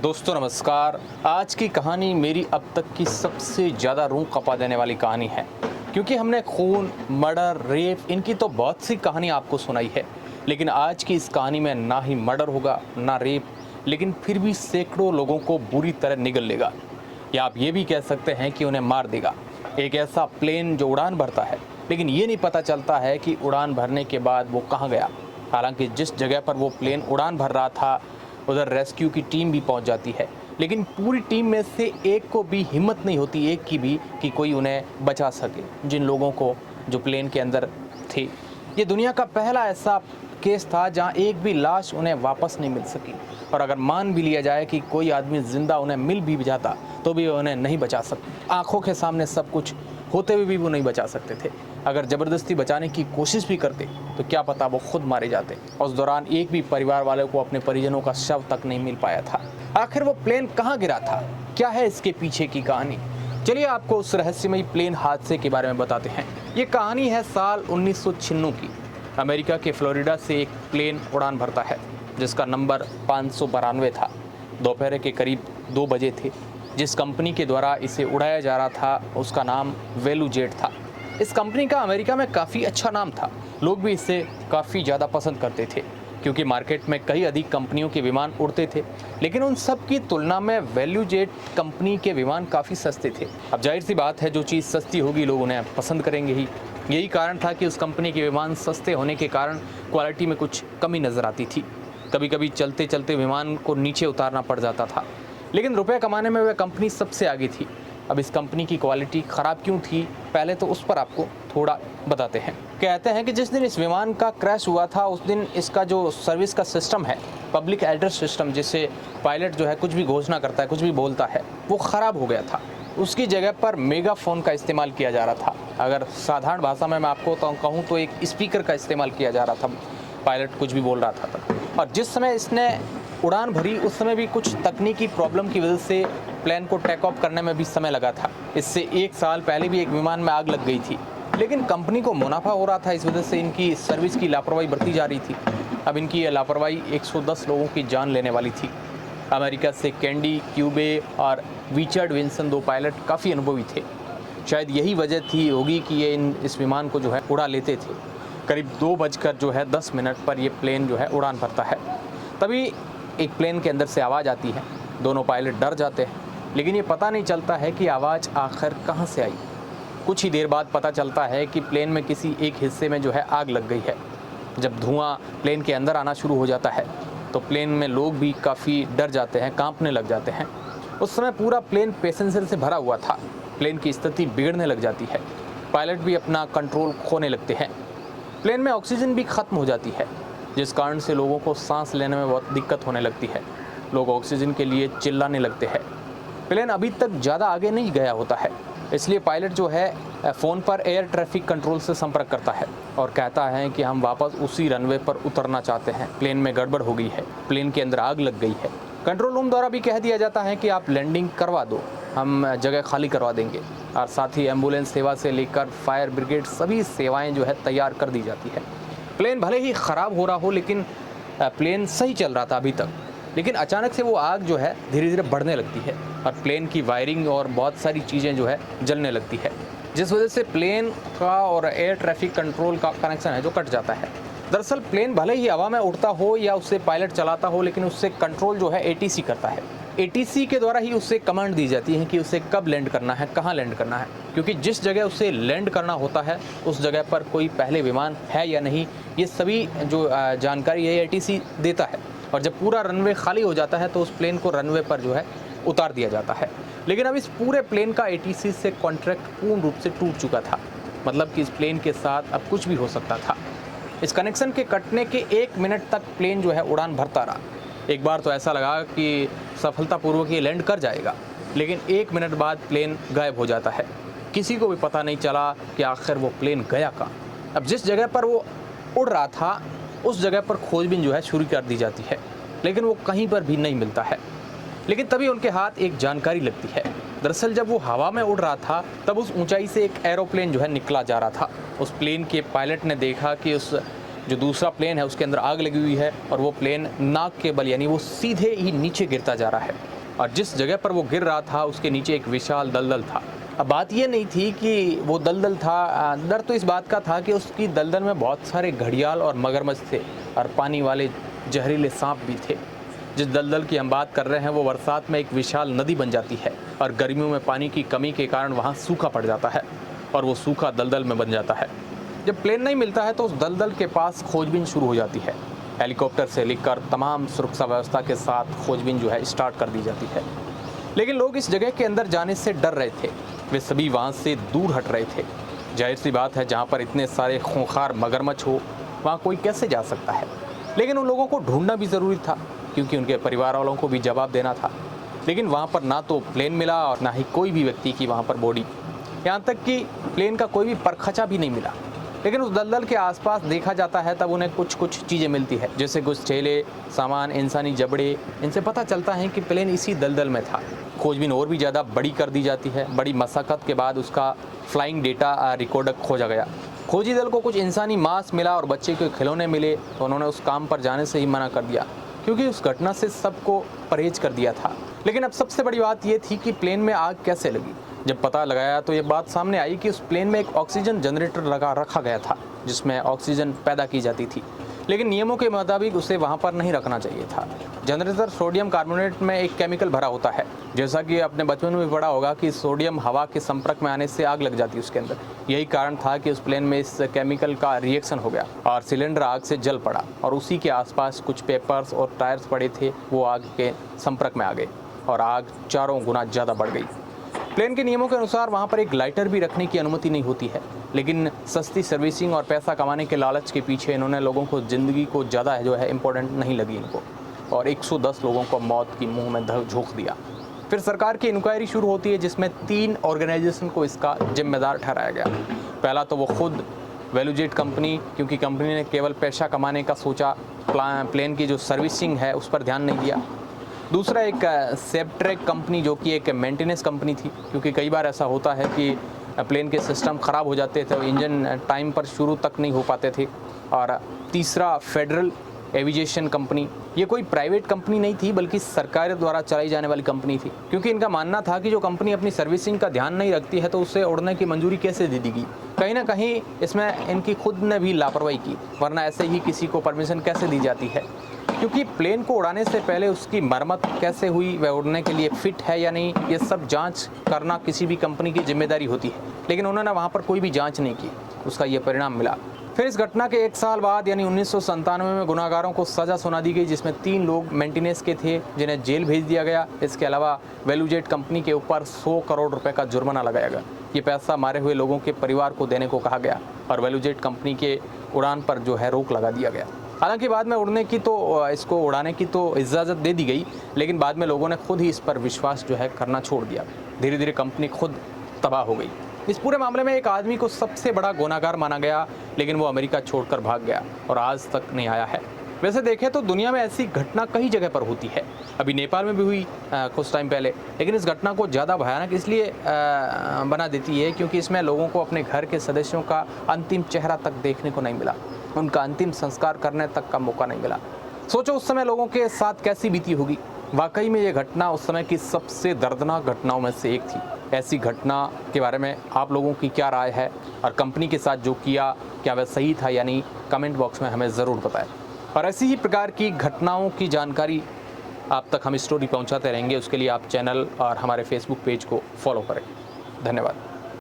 दोस्तों नमस्कार। आज की कहानी मेरी अब तक की सबसे ज़्यादा रूह कँपा देने वाली कहानी है, क्योंकि हमने खून, मर्डर, रेप इनकी तो बहुत सी कहानी आपको सुनाई है, लेकिन आज की इस कहानी में ना ही मर्डर होगा ना रेप, लेकिन फिर भी सैकड़ों लोगों को बुरी तरह निगल लेगा, या आप ये भी कह सकते हैं कि उन्हें मार देगा। एक ऐसा प्लेन जो उड़ान भरता है, लेकिन ये नहीं पता चलता है कि उड़ान भरने के बाद वो कहाँ गया। हालांकि जिस जगह पर वो प्लेन उड़ान भर रहा था उधर रेस्क्यू की टीम भी पहुंच जाती है, लेकिन पूरी टीम में से एक को भी हिम्मत नहीं होती, एक की भी, कि कोई उन्हें बचा सके, जिन लोगों को जो प्लेन के अंदर थे। ये दुनिया का पहला ऐसा केस था जहां एक भी लाश उन्हें वापस नहीं मिल सकी, और अगर मान भी लिया जाए कि कोई आदमी जिंदा उन्हें मिल भी जाता तो भी उन्हें नहीं बचा सकते। आंखों के सामने सब कुछ होते हुए भी वो नहीं बचा सकते थे। अगर ज़बरदस्ती बचाने की कोशिश भी करते तो क्या पता वो खुद मारे जाते। उस दौरान एक भी परिवार वाले को अपने परिजनों का शव तक नहीं मिल पाया था। आखिर वो प्लेन कहाँ गिरा था, क्या है इसके पीछे की कहानी? चलिए आपको उस रहस्यमयी प्लेन हादसे के बारे में बताते हैं। ये कहानी है साल 1996 की। अमेरिका के फ्लोरिडा से एक प्लेन उड़ान भरता है जिसका नंबर 592 था। दोपहर के करीब 2 बजे थे। जिस कंपनी के द्वारा इसे उड़ाया जा रहा था उसका नाम वेलुजेट था। इस कंपनी का अमेरिका में काफ़ी अच्छा नाम था, लोग भी इसे काफ़ी ज़्यादा पसंद करते थे, क्योंकि मार्केट में कई अधिक कंपनियों के विमान उड़ते थे, लेकिन उन सब की तुलना में वेलुजेट कंपनी के विमान काफ़ी सस्ते थे। अब जाहिर सी बात है, जो चीज़ सस्ती होगी लोग उन्हें पसंद करेंगे ही। यही कारण था कि उस कंपनी के विमान सस्ते होने के कारण क्वालिटी में कुछ कमी नज़र आती थी। कभी कभी चलते चलते विमान को नीचे उतारना पड़ जाता था, लेकिन रुपए कमाने में वह कंपनी सबसे आगे थी। अब इस कंपनी की क्वालिटी ख़राब क्यों थी, पहले तो उस पर आपको थोड़ा बताते हैं। कहते हैं कि जिस दिन इस विमान का क्रैश हुआ था उस दिन इसका जो सर्विस का सिस्टम है, पब्लिक एड्रेस सिस्टम, जिससे पायलट जो है कुछ भी घोषणा करता है, कुछ भी बोलता है, वो ख़राब हो गया था। उसकी जगह पर मेगाफोन का इस्तेमाल किया जा रहा था। अगर साधारण भाषा में मैं आपको कहूँ तो एक स्पीकर का इस्तेमाल किया जा रहा था, पायलट कुछ भी बोल रहा था तब। और जिस समय इसने उड़ान भरी उस समय भी कुछ तकनीकी प्रॉब्लम की वजह से प्लेन को टेक ऑफ करने में भी समय लगा था। इससे 1 साल पहले भी एक विमान में आग लग गई थी, लेकिन कंपनी को मुनाफा हो रहा था, इस वजह से इनकी सर्विस की लापरवाही बढ़ती जा रही थी। अब इनकी यह लापरवाही 110 लोगों की जान लेने वाली थी। अमेरिका से कैंडी क्यूबे और रिचर्ड विंसन 2 पायलट काफ़ी अनुभवी थे। शायद यही वजह थी होगी कि ये इस विमान को जो है उड़ा लेते थे। करीब 2:10 पर यह प्लेन जो है उड़ान भरता है। तभी एक प्लेन के अंदर से आवाज़ आती है। दोनों पायलट डर जाते हैं, लेकिन ये पता नहीं चलता है कि आवाज़ आखिर कहाँ से आई। कुछ ही देर बाद पता चलता है कि प्लेन में किसी एक हिस्से में जो है आग लग गई है। जब धुआं प्लेन के अंदर आना शुरू हो जाता है तो प्लेन में लोग भी काफ़ी डर जाते हैं, कांपने लग जाते हैं। उस समय पूरा प्लेन पैसेंजर से भरा हुआ था। प्लेन की स्थिति बिगड़ने लग जाती है, पायलट भी अपना कंट्रोल खोने लगते हैं। प्लेन में ऑक्सीजन भी ख़त्म हो जाती है, जिस कारण से लोगों को सांस लेने में बहुत दिक्कत होने लगती है। लोग ऑक्सीजन के लिए चिल्लाने लगते हैं। प्लेन अभी तक ज़्यादा आगे नहीं गया होता है, इसलिए पायलट जो है फ़ोन पर एयर ट्रैफिक कंट्रोल से संपर्क करता है और कहता है कि हम वापस उसी रनवे पर उतरना चाहते हैं। प्लेन में गड़बड़ हो गई है, प्लेन के अंदर आग लग गई है। कंट्रोल रूम द्वारा भी कह दिया जाता है कि आप लैंडिंग करवा दो, हम जगह खाली करवा देंगे, और साथ ही एम्बुलेंस सेवा से लेकर फायर ब्रिगेड सभी सेवाएँ जो है तैयार कर दी जाती है। प्लेन भले ही ख़राब हो रहा हो, लेकिन प्लेन सही चल रहा था अभी तक, लेकिन अचानक से वो आग जो है धीरे धीरे बढ़ने लगती है और प्लेन की वायरिंग और बहुत सारी चीज़ें जो है जलने लगती है, जिस वजह से प्लेन का और एयर ट्रैफिक कंट्रोल का कनेक्शन है जो कट जाता है। दरअसल प्लेन भले ही हवा में उड़ता हो या उससे पायलट चलाता हो, लेकिन उससे कंट्रोल जो है ATC करता है। ATC के द्वारा ही उससे कमांड दी जाती है कि उसे कब लैंड करना है, कहाँ लैंड करना है, क्योंकि जिस जगह उसे लैंड करना होता है उस जगह पर कोई पहले विमान है या नहीं, ये सभी जो जानकारी है ATC देता है। और जब पूरा रनवे खाली हो जाता है तो उस प्लेन को रनवे पर जो है उतार दिया जाता है। लेकिन अब इस पूरे प्लेन का ATC से कॉन्ट्रैक्ट पूर्ण रूप से टूट चुका था, मतलब कि इस प्लेन के साथ अब कुछ भी हो सकता था। इस कनेक्शन के कटने के 1 मिनट तक प्लेन जो है उड़ान भरता रहा। एक बार तो ऐसा लगा कि सफलतापूर्वक ये लैंड कर जाएगा, लेकिन 1 मिनट बाद प्लेन गायब हो जाता है। किसी को भी पता नहीं चला कि आखिर वो प्लेन गया कहाँ। अब जिस जगह पर वो उड़ रहा था उस जगह पर खोजबीन जो है शुरू कर दी जाती है, लेकिन वो कहीं पर भी नहीं मिलता है। लेकिन तभी उनके हाथ एक जानकारी लगती है। दरअसल जब वो हवा में उड़ रहा था तब उस ऊंचाई से एक एरोप्लेन जो है निकला जा रहा था। उस प्लेन के पायलट ने देखा कि उस जो दूसरा प्लेन है उसके अंदर आग लगी हुई है और वो प्लेन नाक के बल यानी वो सीधे ही नीचे गिरता जा रहा है। और जिस जगह पर वो गिर रहा था उसके नीचे एक विशाल दलदल था। अब बात ये नहीं थी कि वो दलदल था, डर तो इस बात का था कि उसकी दलदल में बहुत सारे घड़ियाल और मगरमच्छ थे और पानी वाले जहरीले सांप भी थे। जिस दलदल की हम बात कर रहे हैं वो बरसात में एक विशाल नदी बन जाती है और गर्मियों में पानी की कमी के कारण वहाँ सूखा पड़ जाता है और वो सूखा दलदल में बन जाता है। जब प्लेन नहीं मिलता है तो उस दलदल के पास खोजबीन शुरू हो जाती है। हेलीकॉप्टर से लेकर तमाम सुरक्षा व्यवस्था के साथ खोजबीन जो है स्टार्ट कर दी जाती है। लेकिन लोग इस जगह के अंदर जाने से डर रहे थे, वे सभी वहाँ से दूर हट रहे थे। जाहिर सी बात है, जहाँ पर इतने सारे खूंखार मगरमच्छ हो वहाँ कोई कैसे जा सकता है। लेकिन उन लोगों को ढूंढना भी ज़रूरी था क्योंकि उनके परिवार वालों को भी जवाब देना था। लेकिन वहाँ पर ना तो प्लेन मिला और ना ही कोई भी व्यक्ति की वहाँ पर बॉडी, यहाँ तक कि प्लेन का कोई भी परखचा भी नहीं मिला। लेकिन उस दलदल के आसपास देखा जाता है तब उन्हें कुछ चीज़ें मिलती है, जैसे कुछ थैले, सामान, इंसानी जबड़े। इनसे पता चलता है कि प्लेन इसी दलदल में था। खोजबीन और भी ज़्यादा बड़ी कर दी जाती है। बड़ी मशक्क़त के बाद उसका फ्लाइंग डेटा रिकॉर्डर खोजा गया। खोजी दल को कुछ इंसानी मांस मिला और बच्चे के खिलौने मिले तो उन्होंने उस काम पर जाने से ही मना कर दिया क्योंकि उस घटना से सबको परहेज कर दिया था। लेकिन अब सबसे बड़ी बात यह थी कि प्लेन में आग कैसे लगी। जब पता लगाया तो ये बात सामने आई कि उस प्लेन में एक ऑक्सीजन जनरेटर लगा रखा गया था जिसमें ऑक्सीजन पैदा की जाती थी, लेकिन नियमों के मुताबिक उसे वहाँ पर नहीं रखना चाहिए था। जनरेटर सोडियम कार्बोनेट में एक केमिकल भरा होता है, जैसा कि आपने बचपन में भी पढ़ा होगा कि सोडियम हवा के संपर्क में आने से आग लग जाती है उसके अंदर। यही कारण था कि उस प्लेन में इस केमिकल का रिएक्शन हो गया और सिलेंडर आग से जल पड़ा और उसी के आसपास कुछ पेपर्स और टायर्स पड़े थे, वो आग के संपर्क में आ गए और आग 4 गुना ज़्यादा बढ़ गई। प्लेन के नियमों के अनुसार वहाँ पर एक लाइटर भी रखने की अनुमति नहीं होती है, लेकिन सस्ती सर्विसिंग और पैसा कमाने के लालच के पीछे इन्होंने लोगों को ज़िंदगी को ज़्यादा जो है इम्पोर्टेंट नहीं लगी इनको और 110 लोगों को मौत की मुंह में झोंक दिया। फिर सरकार की इंक्वायरी शुरू होती है जिसमें 3 ऑर्गेनाइजेशन को इसका जिम्मेदार ठहराया गया। पहला तो वो खुद वैल्यूजेट कंपनी, क्योंकि कंपनी ने केवल पैसा कमाने का सोचा, प्लेन की जो सर्विसिंग है उस पर ध्यान नहीं दिया। दूसरा एक सेप्ट्रेक कंपनी जो कि एक मेंटेनेंस कंपनी थी, क्योंकि कई बार ऐसा होता है कि प्लेन के सिस्टम ख़राब हो जाते थे और इंजन टाइम पर शुरू तक नहीं हो पाते थे। और तीसरा फेडरल एविएशन कंपनी, ये कोई प्राइवेट कंपनी नहीं थी बल्कि सरकार द्वारा चलाई जाने वाली कंपनी थी, क्योंकि इनका मानना था कि जो कंपनी अपनी सर्विसिंग का ध्यान नहीं रखती है तो उसे उड़ने की मंजूरी कैसे दे देगी। कहीं ना कहीं इसमें इनकी खुद ने भी लापरवाही की, वरना ऐसे ही किसी को परमिशन कैसे दी जाती है। क्योंकि प्लेन को उड़ाने से पहले उसकी मरम्मत कैसे हुई, वह उड़ने के लिए फ़िट है या नहीं, ये सब जांच करना किसी भी कंपनी की जिम्मेदारी होती है। लेकिन उन्होंने वहाँ पर कोई भी जांच नहीं की, उसका ये परिणाम मिला। फिर इस घटना के 1 साल बाद यानी 1997 में गुनाहगारों को सज़ा सुना दी गई, जिसमें 3 लोग मेंटेनेंस के थे जिन्हें जेल भेज दिया गया। इसके अलावा वैल्यूजेट कंपनी के ऊपर 100 करोड़ रुपए का जुर्माना लगाया गया। ये पैसा मारे हुए लोगों के परिवार को देने को कहा गया और वैल्यूजेट कंपनी के उड़ान पर जो है रोक लगा दिया गया। हालांकि बाद में इसको उड़ाने की तो इजाज़त दे दी गई, लेकिन बाद में लोगों ने खुद ही इस पर विश्वास जो है करना छोड़ दिया। धीरे धीरे कंपनी खुद तबाह हो गई। इस पूरे मामले में एक आदमी को सबसे बड़ा गुनाहगार माना गया, लेकिन वो अमेरिका छोड़कर भाग गया और आज तक नहीं आया है। वैसे देखें तो दुनिया में ऐसी घटना कई जगह पर होती है, अभी नेपाल में भी हुई कुछ टाइम पहले, लेकिन इस घटना को ज़्यादा भयानक इसलिए बना देती है क्योंकि इसमें लोगों को अपने घर के सदस्यों का अंतिम चेहरा तक देखने को नहीं मिला, उनका अंतिम संस्कार करने तक का मौका नहीं मिला। सोचो उस समय लोगों के साथ कैसी बीती होगी। वाकई में ये घटना उस समय की सबसे दर्दनाक घटनाओं में से एक थी। ऐसी घटना के बारे में आप लोगों की क्या राय है और कंपनी के साथ जो किया क्या वह सही था या नहीं, कमेंट बॉक्स में हमें ज़रूर बताएं। और ऐसी ही प्रकार की घटनाओं की जानकारी आप तक हम स्टोरी पहुंचाते रहेंगे। उसके लिए आप चैनल और हमारे फेसबुक पेज को फॉलो करें। धन्यवाद।